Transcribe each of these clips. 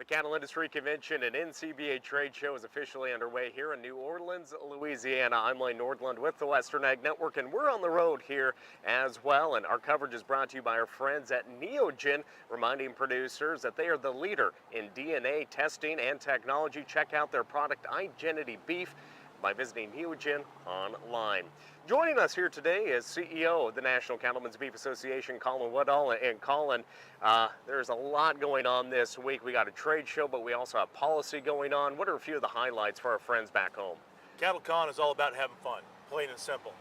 Cattle Industry Convention and NCBA Tradeshow is officially underway here in New Orleans, Louisiana. I'm Lane Nordlund with the Western Ag Network, and we're on the road here as well. And our coverage is brought to you by our friends at Neogen, reminding producers that they are the leader in DNA testing and technology. Check out their product Identity Beef by visiting Neogen online. Joining us here today is CEO of the National Cattlemen's Beef Association, Colin Woodall. And Colin, there's a lot going on this week. We got a trade show, but we also have policy going on. What are a few of the highlights for our friends back home? CattleCon is all about having fun, plain and simple.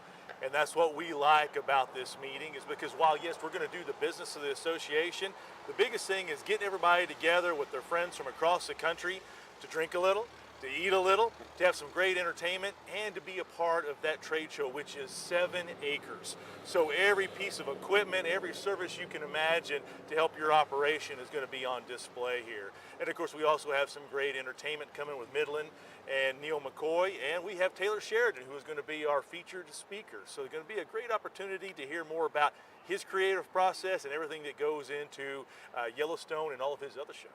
And that's what we like about this meeting, is because while, yes, we're going to do the business of the association, the biggest thing is getting everybody together with their friends from across the country to drink a little, to eat a little, to have some great entertainment, and to be a part of that trade show, which is 7 acres. So every piece of equipment, every service you can imagine to help your operation is going to be on display here. And of course, we also have some great entertainment coming with Midland and Neil McCoy, and we have Taylor Sheridan, who is going to be our featured speaker. So it's going to be a great opportunity to hear more about his creative process and everything that goes into Yellowstone and all of his other shows.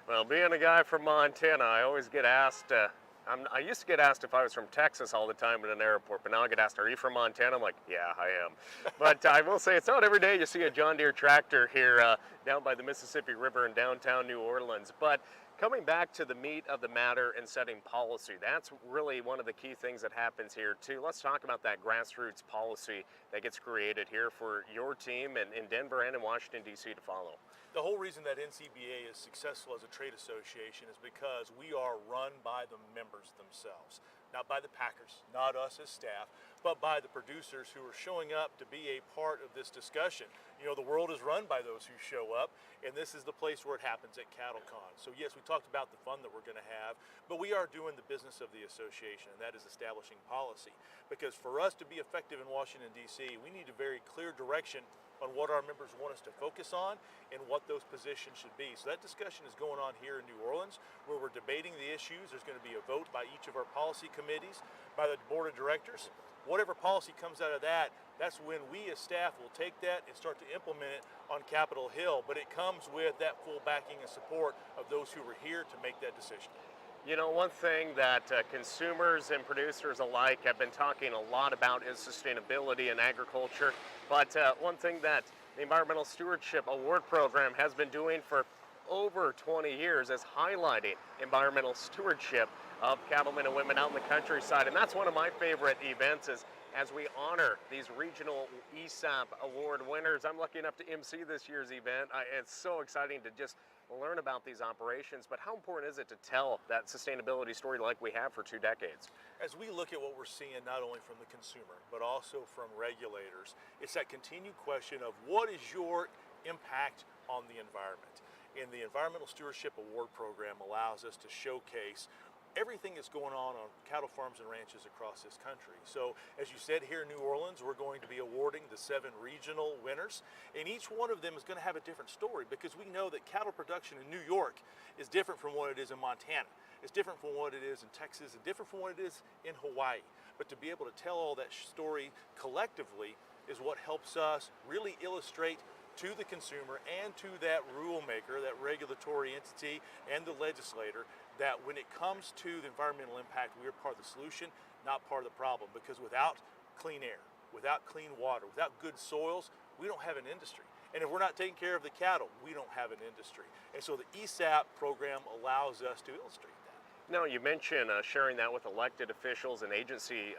Well, being a guy from Montana, I always get asked, I used to get asked if I was from Texas all the time at an airport, but now I get asked, are you from Montana? I'm like, yeah, I am. But I will say, it's not every day you see a John Deere tractor here down by the Mississippi River in downtown New Orleans. But coming back to the meat of the matter and setting policy, that's really one of the key things that happens here too. Let's talk about that grassroots policy that gets created here for your team in Denver and in Washington, D.C. to follow. The whole reason that NCBA is successful as a trade association is because we are run by the members themselves, not by the packers, not us as staff, but by the producers who are showing up to be a part of this discussion. You know, the world is run by those who show up, and this is the place where it happens at CattleCon. So yes, we talked about the fun that we're going to have, but we are doing the business of the association, and that is establishing policy. Because for us to be effective in Washington, D.C., we need a very clear direction on what our members want us to focus on and what those positions should be. So that discussion is going on here in New Orleans, where we're debating the issues. There's going to be a vote by each of our policy committees, by the board of directors. Whatever policy comes out of that, that's when we as staff will take that and start to implement it on Capitol Hill. But it comes with that full backing and support of those who were here to make that decision. You know, one thing that consumers and producers alike have been talking a lot about is sustainability in agriculture. But one thing that the Environmental Stewardship Award Program has been doing for over 20 years is highlighting environmental stewardship of cattlemen and women out in the countryside. And that's one of my favorite events, is as we honor these regional ESAP award winners. I'm lucky enough to MC this year's event. It's so exciting to just learn about these operations, but how important is it to tell that sustainability story like we have for 2 decades? As we look at what we're seeing, not only from the consumer, but also from regulators, it's that continued question of what is your impact on the environment? And the Environmental Stewardship Award Program allows us to showcase everything that's going on cattle farms and ranches across this country. So as you said, here in New Orleans, we're going to be awarding the 7 regional winners, and each one of them is going to have a different story, because we know that cattle production in New York is different from what it is in Montana. It's different from what it is in Texas, and different from what it is in Hawaii. But to be able to tell all that story collectively is what helps us really illustrate to the consumer and to that rule maker, that regulatory entity, and the legislator, that when it comes to the environmental impact, we are part of the solution, not part of the problem. Because without clean air, without clean water, without good soils, we don't have an industry. And if we're not taking care of the cattle, we don't have an industry. And so the ESAP program allows us to illustrate that. Now, you mentioned sharing that with elected officials and agency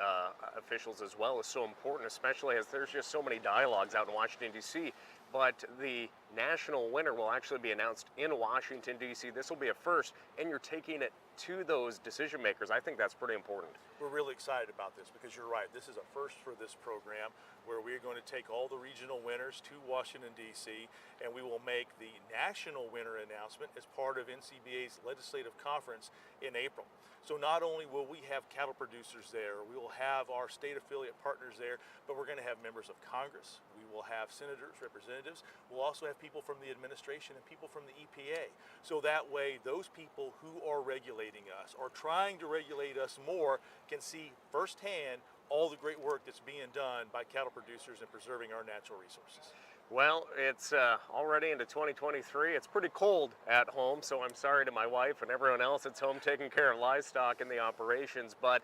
officials as well is so important, especially as there's just so many dialogues out in Washington, D.C. But the national winner will actually be announced in Washington, D.C. This will be a first, and you're taking it to those decision makers. I think that's pretty important. We're really excited about this, because you're right, this is a first for this program, where we're going to take all the regional winners to Washington, D.C., and we will make the national winner announcement as part of NCBA's legislative conference in April. So not only will we have cattle producers there, we will have our state affiliate partners there, but we're going to have members of Congress, we will have senators, representatives, we'll also have people from the administration and people from the EPA. So that way, those people who are regulating us, or trying to regulate us more, can see firsthand all the great work that's being done by cattle producers in preserving our natural resources. Well, it's already into 2023. It's pretty cold at home, so I'm sorry to my wife and everyone else that's home taking care of livestock in the operations. But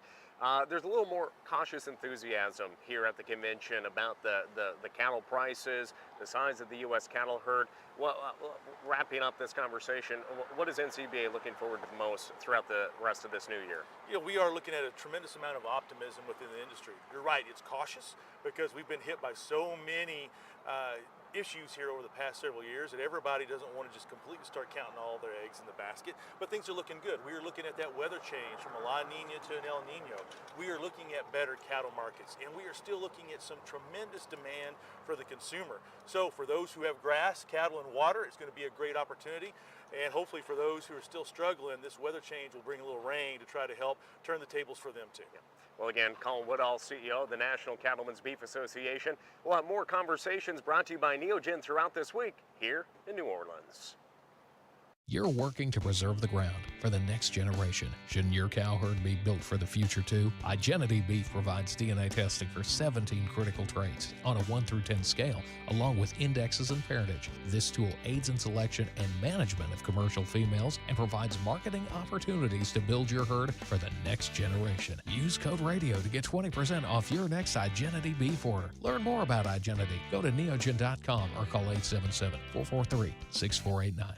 there's a little more cautious enthusiasm here at the convention about the cattle prices, the size of the U.S. cattle herd. Well, wrapping up this conversation, what is NCBA looking forward to the most throughout the rest of this new year? We are looking at a tremendous amount of optimism within the industry. You're right, it's cautious because we've been hit by so many issues here over the past several years that everybody doesn't want to just completely start counting all their eggs in the basket. But things are looking good. We are looking at that weather change from a La Nina to an El Nino. We are looking at better cattle markets, and we are still looking at some tremendous demand for the consumer. So for those who have grass, cattle, and water, it's going to be a great opportunity. And hopefully for those who are still struggling, this weather change will bring a little rain to try to help turn the tables for them too. Well, again, Colin Woodall, CEO of the National Cattlemen's Beef Association. We'll have more conversations brought to you by Neogen throughout this week here in New Orleans. You're working to preserve the ground for the next generation. Shouldn't your cow herd be built for the future too? Igenity Beef provides DNA testing for 17 critical traits on a 1 through 10 scale, along with indexes and parentage. This tool aids in selection and management of commercial females and provides marketing opportunities to build your herd for the next generation. Use code RADIO to get 20% off your next Igenity Beef order. Learn more about Igenity. Go to neogen.com or call 877-443-6489.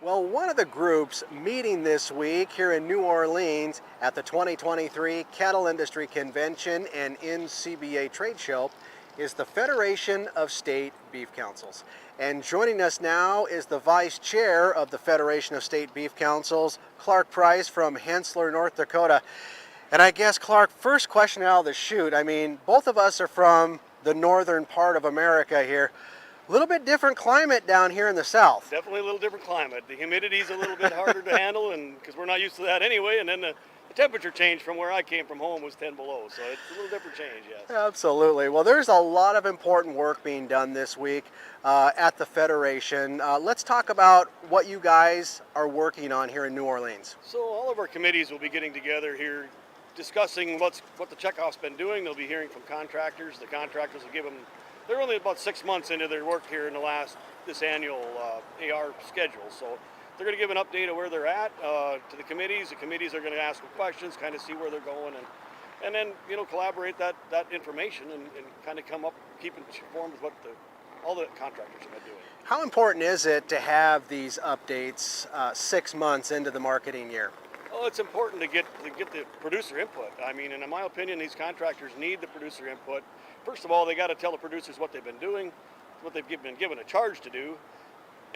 Well, one of the groups meeting this week here in New Orleans at the 2023 Cattle Industry Convention and NCBA Trade Show is the Federation of State Beef Councils. And joining us now is the Vice Chair of the Federation of State Beef Councils, Clark Price from Hellyer, North Dakota. And I guess, Clark, first question out of the chute, I mean, both of us are from the northern part of America here. A little bit different climate down here in the south. Definitely a little different climate. The humidity's a little bit harder to handle, and because we're not used to that anyway. And then the temperature change from where I came from home was 10 below, so it's a little different change, yes. Absolutely. Well, there's a lot of important work being done this week at the Federation. Let's talk about what you guys are working on here in New Orleans. So all of our committees will be getting together here, discussing what the checkoff's been doing. They'll be hearing from contractors. The contractors will give them. They're only about 6 months into their work here in this annual AR schedule. So they're going to give an update of where they're at to the committees. The committees are going to ask them questions, kind of see where they're going, and then collaborate that information and kind of come up, keep informed with what all the contractors have been doing. How important is it to have these updates 6 months into the marketing year? Well, it's important to get the producer input. I mean, and in my opinion, these contractors need the producer input. First of all, they got to tell the producers what they've been doing, what they've been given a charge to do,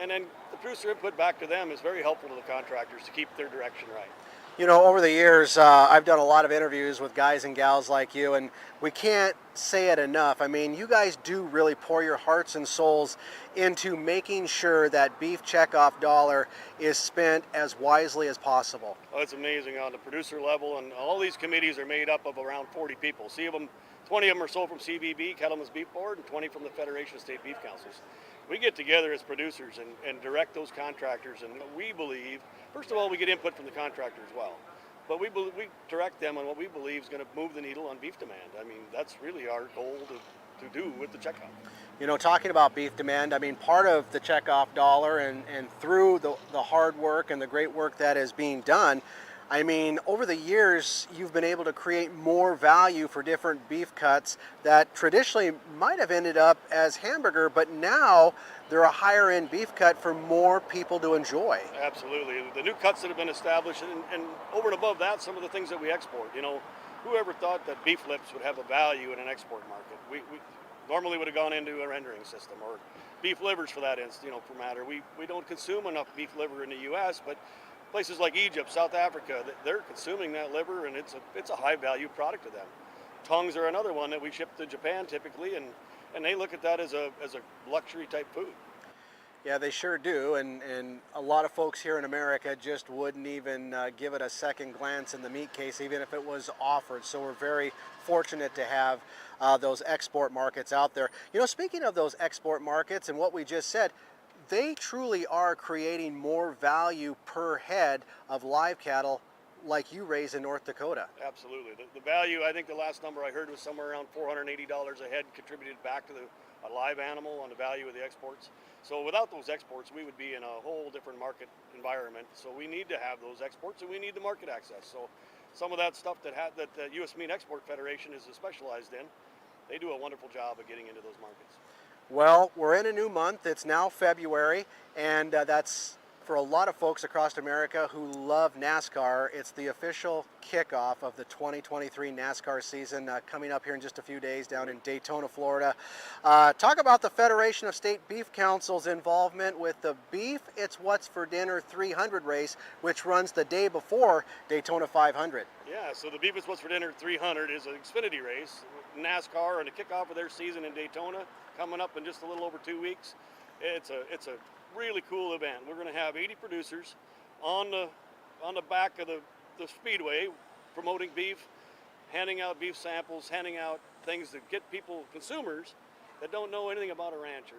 and then the producer input back to them is very helpful to the contractors to keep their direction right. You know, over the years, I've done a lot of interviews with guys and gals like you, and we can't say it enough. I mean, you guys do really pour your hearts and souls into making sure that beef checkoff dollar is spent as wisely as possible. Oh, it's amazing on the producer level, and all these committees are made up of around 40 people. 20 of them or so from CBB, Cattlemen's Beef Board, and 20 from the Federation of State Beef Councils. We get together as producers and direct those contractors, and we believe, first of all, we get input from the contractor as well, but we direct them on what we believe is going to move the needle on beef demand. I mean, that's really our goal to do with the checkoff. You know, talking about beef demand, I mean, part of the checkoff dollar and through the hard work and the great work that is being done, I mean, over the years, you've been able to create more value for different beef cuts that traditionally might have ended up as hamburger, but now they're a higher end beef cut for more people to enjoy. Absolutely. The new cuts that have been established, and over and above that, some of the things that we export. You know, whoever thought that beef lips would have a value in an export market? We normally would have gone into a rendering system, or beef livers for that for matter. We don't consume enough beef liver in the U.S., but places like Egypt, South Africa, they're consuming that liver, and it's a high value product to them. Tongues are another one that we ship to Japan typically, and they look at that as a luxury type food. Yeah, they sure do, and a lot of folks here in America just wouldn't even give it a second glance in the meat case, even if it was offered. So we're very fortunate to have those export markets out there. You know, speaking of those export markets and what we just said, they truly are creating more value per head of live cattle like you raise in North Dakota. Absolutely. The value, I think the last number I heard was somewhere around $480 a head contributed back to the a live animal on the value of the exports. So without those exports, we would be in a whole different market environment. So we need to have those exports, and we need the market access. So some of that stuff that the U.S. Meat Export Federation is specialized in, they do a wonderful job of getting into those markets. Well, we're in a new month. It's now February, and that's for a lot of folks across America who love NASCAR. It's the official kickoff of the 2023 NASCAR season coming up here in just a few days down in Daytona, Florida. Talk about the Federation of State Beef Council's involvement with the Beef It's What's for Dinner 300 race, which runs the day before Daytona 500. Yeah, so the Beef It's What's for Dinner 300 is an Xfinity race. NASCAR and the kickoff of their season in Daytona coming up in just a little over 2 weeks. It's a really cool event. We're going to have 80 producers on the back of the speedway promoting beef, handing out beef samples, handing out things to get people, consumers that don't know anything about a rancher,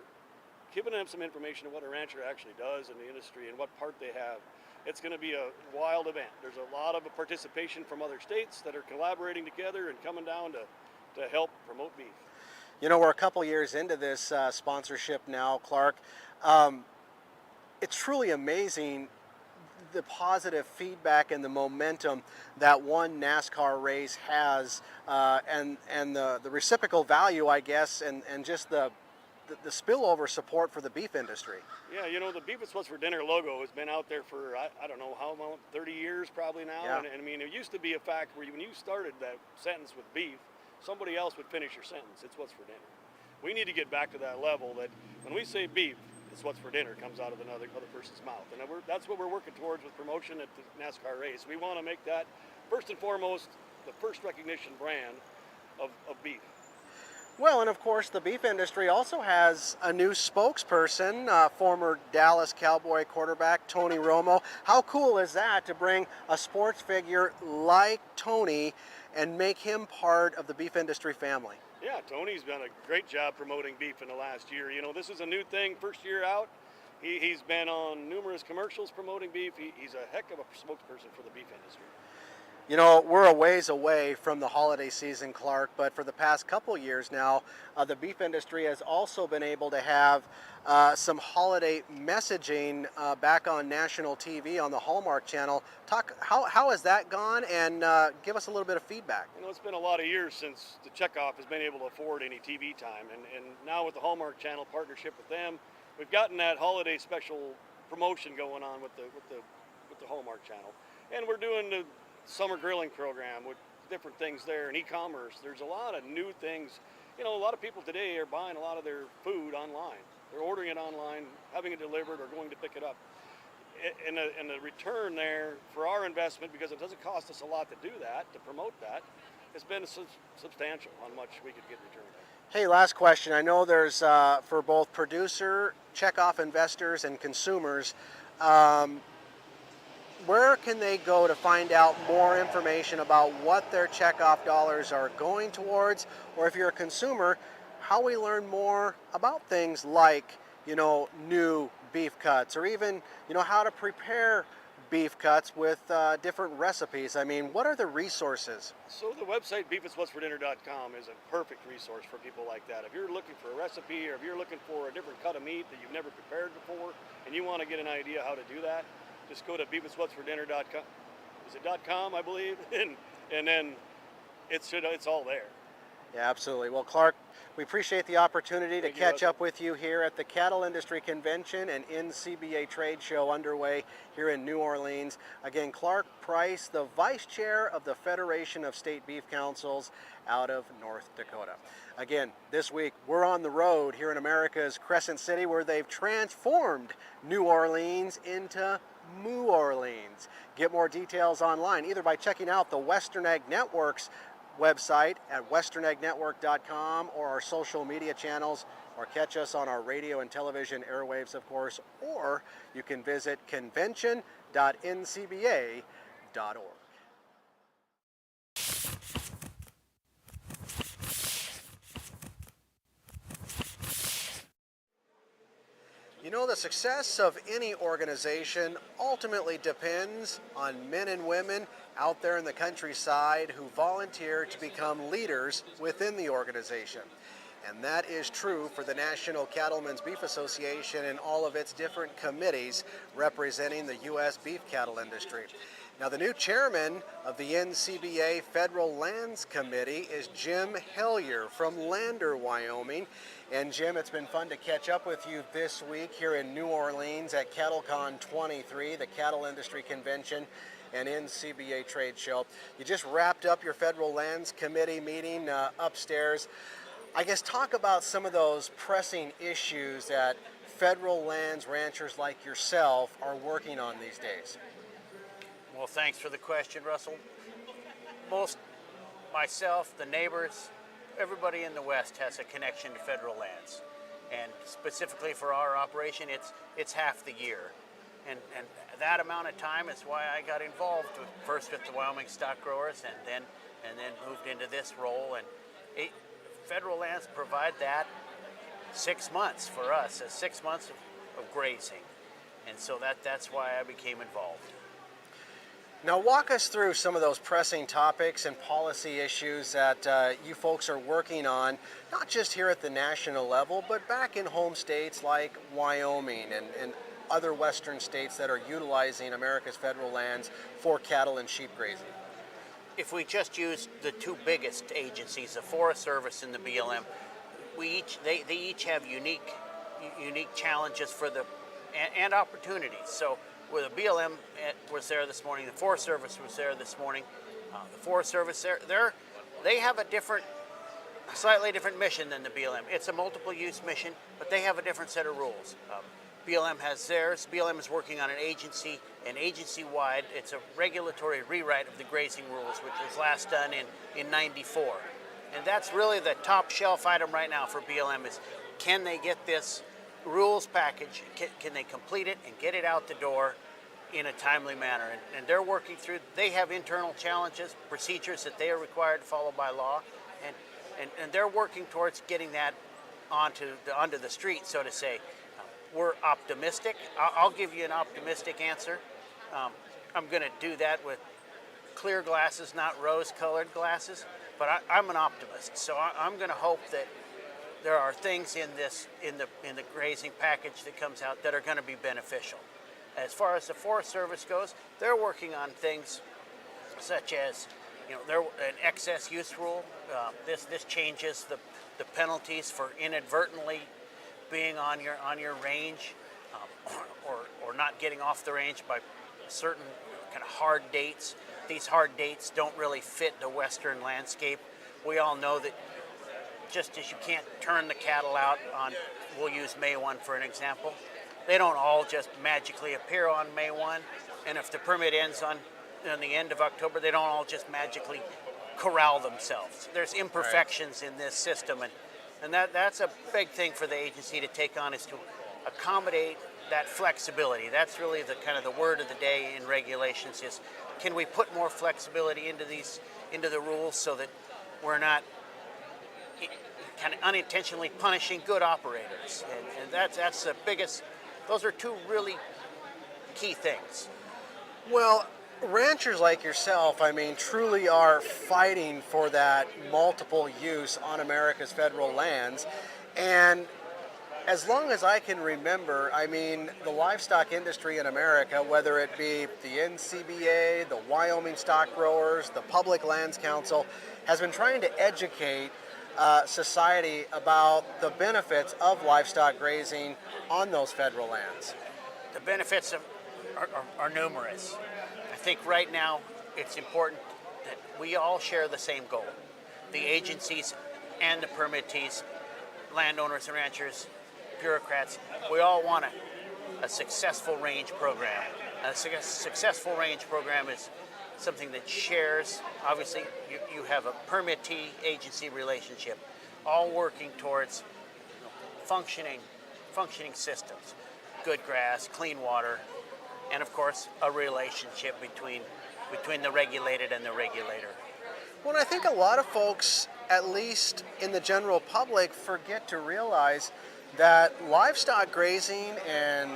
giving them some information on what a rancher actually does in the industry and what part they have. It's going to be a wild event. There's a lot of participation from other states that are collaborating together and coming down to help promote beef. You know, we're a couple years into this sponsorship now, Clark. It's truly amazing the positive feedback and the momentum that one NASCAR race has, and the reciprocal value, I guess, and just the spillover support for the beef industry. Yeah, you know, the Beef It's What's for Dinner logo has been out there for, I don't know how long, 30 years probably now. Yeah. And I mean, it used to be a fact where when you started that sentence with beef, somebody else would finish your sentence. It's what's for dinner. We need to get back to that level that when we say beef, it's what's for dinner comes out of another person's mouth. And that's what we're working towards with promotion at the NASCAR race. We want to make that, first and foremost, the first recognition brand of beef. Well, and of course, the beef industry also has a new spokesperson, former Dallas Cowboy quarterback Tony Romo. How cool is that to bring a sports figure like Tony and make him part of the beef industry family? Yeah, Tony's done a great job promoting beef in the last year. You know, this is a new thing, first year out. He's been on numerous commercials promoting beef. He's a heck of a spokesperson for the beef industry. You know, we're a ways away from the holiday season, Clark, but for the past couple years now, the beef industry has also been able to have some holiday messaging back on national TV on the Hallmark channel. How has that gone, and give us a little bit of feedback. You know, it's been a lot of years since the checkoff has been able to afford any TV time, and now with the Hallmark channel partnership with them, we've gotten that holiday special promotion going on with the Hallmark channel, and we're doing the summer grilling program with different things there, and e-commerce. There's a lot of new things. You know, a lot of people today are buying a lot of their food online. They're ordering it online, having it delivered, or going to pick it up. And the return there for our investment, because it doesn't cost us a lot to do that, to promote that, has been substantial on much we could get returned. Hey, last question. I know there's for both producer, checkoff investors, and consumers, where can they go to find out more information about what their checkoff dollars are going towards? Or if you're a consumer, how we learn more about things like, you know, new beef cuts, or even, you know, how to prepare beef cuts with different recipes. I mean, what are the resources? So the website beefitswhatsfordinner.com is a perfect resource for people like that. If you're looking for a recipe, or if you're looking for a different cut of meat that you've never prepared before, and you want to get an idea how to do that, just go to beefitswhatsfordinner.com. Is it .com, I believe? and then it's all there. Yeah, absolutely. Well, Clark, we appreciate the opportunity to catch up with you here at the Cattle Industry Convention and NCBA Trade Show underway here in New Orleans. Again, Clark Price, the Vice Chair of the Federation of State Beef Councils out of North Dakota. Again, this week we're on the road here in America's Crescent City, where they've transformed New Orleans into Moo Orleans. Get more details online, either by checking out the Western Ag Network's website at westernagnetwork.com, or our social media channels, or catch us on our radio and television airwaves, of course, or you can visit convention.ncba.org. You know, the success of any organization ultimately depends on men and women out there in the countryside who volunteer to become leaders within the organization. And that is true for the National Cattlemen's Beef Association and all of its different committees representing the U.S. beef cattle industry. Now, the new chairman of the NCBA Federal Lands Committee is Jim Hellyer from Lander, Wyoming. And Jim, it's been fun to catch up with you this week here in New Orleans at CattleCon 23, the Cattle Industry Convention and NCBA Trade Show. You just wrapped up your Federal Lands Committee meeting upstairs. I guess talk about some of those pressing issues that federal lands ranchers like yourself are working on these days. Well, thanks for the question, Russell. Myself, the neighbors, everybody in the West has a connection to federal lands. And specifically for our operation, it's half the year. And that amount of time is why I got involved first with the Wyoming stock growers and then moved into this role. And federal lands provide that 6 months for us, 6 months of grazing. And so that's why I became involved. Now walk us through some of those pressing topics and policy issues that you folks are working on, not just here at the national level, but back in home states like Wyoming and other western states that are utilizing America's federal lands for cattle and sheep grazing. If we just use the two biggest agencies, the Forest Service and the BLM, they each have unique challenges and opportunities. So where the BLM was there this morning, the Forest Service was there this morning. The Forest Service they have a slightly different mission than the BLM. It's a multiple use mission, but they have a different set of rules. BLM has theirs. BLM is working on an agency-wide. It's a regulatory rewrite of the grazing rules, which was last done in '94. And that's really the top shelf item right now for BLM is, can they get this rules package, can they complete it and get it out the door in a timely manner? And they're working through, they have internal challenges, procedures that they are required to follow by law, and they're working towards getting that onto the street, so to say. We're optimistic. I'll give you an optimistic answer. I'm going to do that with clear glasses, not rose-colored glasses, but I'm an optimist. So I'm going to hope that there are things in the grazing package that comes out that are going to be beneficial. As far as the Forest Service goes, they're working on things such as, an excess use rule. This changes the penalties for inadvertently being on your range, or not getting off the range by certain kind of hard dates. These hard dates don't really fit the Western landscape. We all know that just as you can't turn the cattle out on, we'll use May 1 for an example, they don't all just magically appear on May 1, and if the permit ends on the end of October, they don't all just magically corral themselves. There's imperfections in this system, and that's a big thing for the agency to take on, is to accommodate that flexibility. That's really the kind of the word of the day in regulations is, can we put more flexibility into the rules so that we're not kind of unintentionally punishing good operators? And that's the biggest, those are two really key things. Well, ranchers like yourself, truly are fighting for that multiple use on America's federal lands. And as long as I can remember, the livestock industry in America, whether it be the NCBA, the Wyoming stock growers, the Public Lands Council, has been trying to educate society about the benefits of livestock grazing on those federal lands. The benefits are numerous. I think right now it's important that we all share the same goal. The agencies and the permittees, landowners and ranchers, bureaucrats, we all want a successful range program. A successful range program is something that shares, obviously you have a permittee agency relationship, all working towards functioning systems, good grass, clean water, and of course a relationship between the regulated and the regulator. Well, I think a lot of folks, at least in the general public, forget to realize that livestock grazing and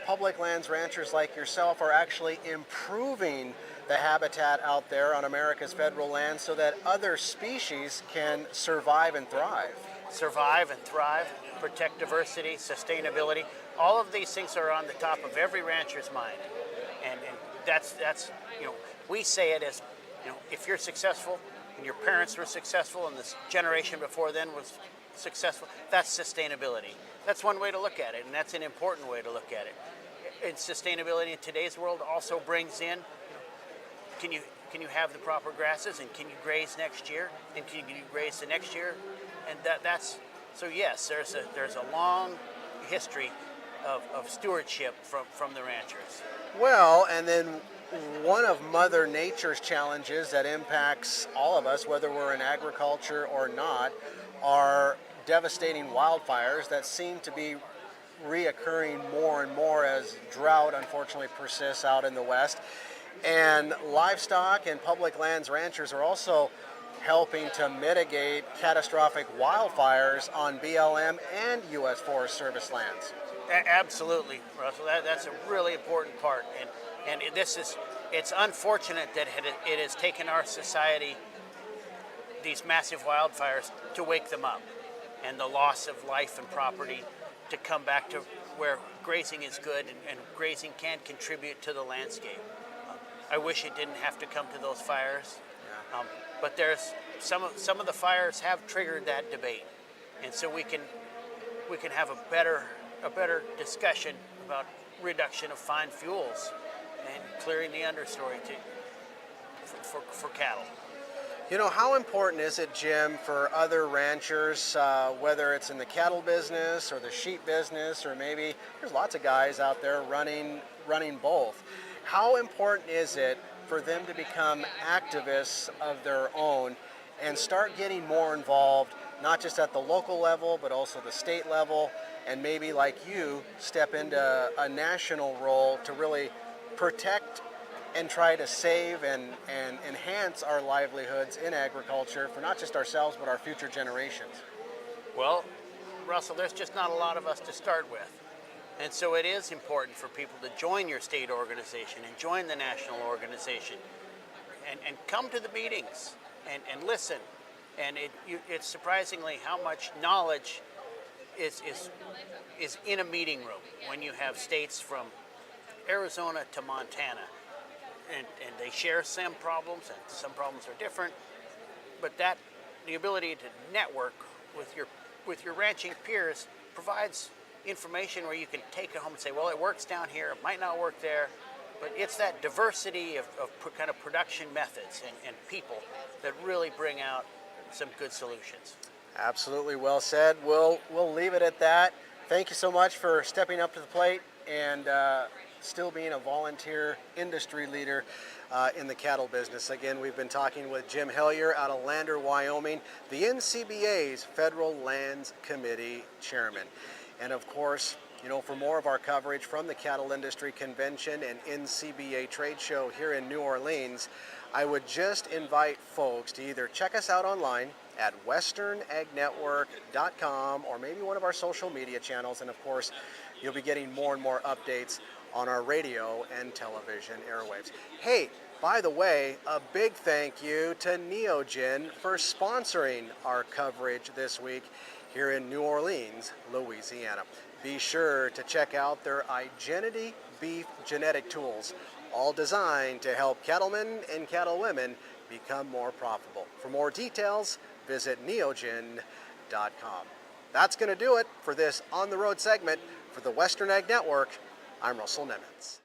public lands ranchers like yourself are actually improving the habitat out there on America's federal lands so that other species can survive and thrive. survive and thrive, protect diversity, sustainability. All of these things are on the top of every rancher's mind. And that's we say it as, if you're successful and your parents were successful and this generation before then was successful, that's sustainability. That's one way to look at it, and that's an important way to look at it. And sustainability in today's world also brings in, can you have the proper grasses, and can you graze next year, and can you graze the next year, and that's so yes, there's a long history of stewardship from the ranchers. Well, and then one of Mother Nature's challenges that impacts all of us, whether we're in agriculture or not, are devastating wildfires that seem to be reoccurring more and more as drought unfortunately persists out in the West. And livestock and public lands ranchers are also helping to mitigate catastrophic wildfires on BLM and U.S. Forest Service lands. Absolutely, Russell. That's a really important part, and it's unfortunate that it has taken our society these massive wildfires to wake them up, and the loss of life and property to come back to where grazing is good and grazing can contribute to the landscape. I wish it didn't have to come to those fires, but there's some of the fires have triggered that debate, and so we can have a better discussion about reduction of fine fuels and clearing the understory for cattle. How important is it, Jim, for other ranchers, whether it's in the cattle business or the sheep business, or maybe there's lots of guys out there running both. How important is it for them to become activists of their own and start getting more involved, not just at the local level, but also the state level, and maybe, like you, step into a national role to really protect and try to save and enhance our livelihoods in agriculture for not just ourselves, but our future generations? Well, Russell, there's just not a lot of us to start with. And so it is important for people to join your state organization and join the national organization and come to the meetings and listen. And it's surprisingly how much knowledge is in a meeting room when you have states from Arizona to Montana. And they share some problems, and some problems are different, but the ability to network with your ranching peers provides information where you can take it home and say, well, it works down here, it might not work there, but it's that diversity of kind of production methods and people that really bring out some good solutions. Absolutely, well said. We'll leave it at that. Thank you so much for stepping up to the plate and still being a volunteer industry leader in the cattle business. Again, we've been talking with Jim Hellyer out of Lander, Wyoming, the NCBA's Federal Lands Committee Chairman. And of course, for more of our coverage from the Cattle Industry Convention and NCBA Trade Show here in New Orleans, I would just invite folks to either check us out online at westernagnetwork.com or maybe one of our social media channels. And of course, you'll be getting more and more updates on our radio and television airwaves. Hey, by the way, a big thank you to Neogen for sponsoring our coverage this week here in New Orleans, Louisiana. Be sure to check out their Identity Beef genetic tools, all designed to help cattlemen and cattlewomen become more profitable. For more details, visit neogen.com. That's going to do it for this On the Road segment for the Western Ag Network. I'm Russell Nemetz.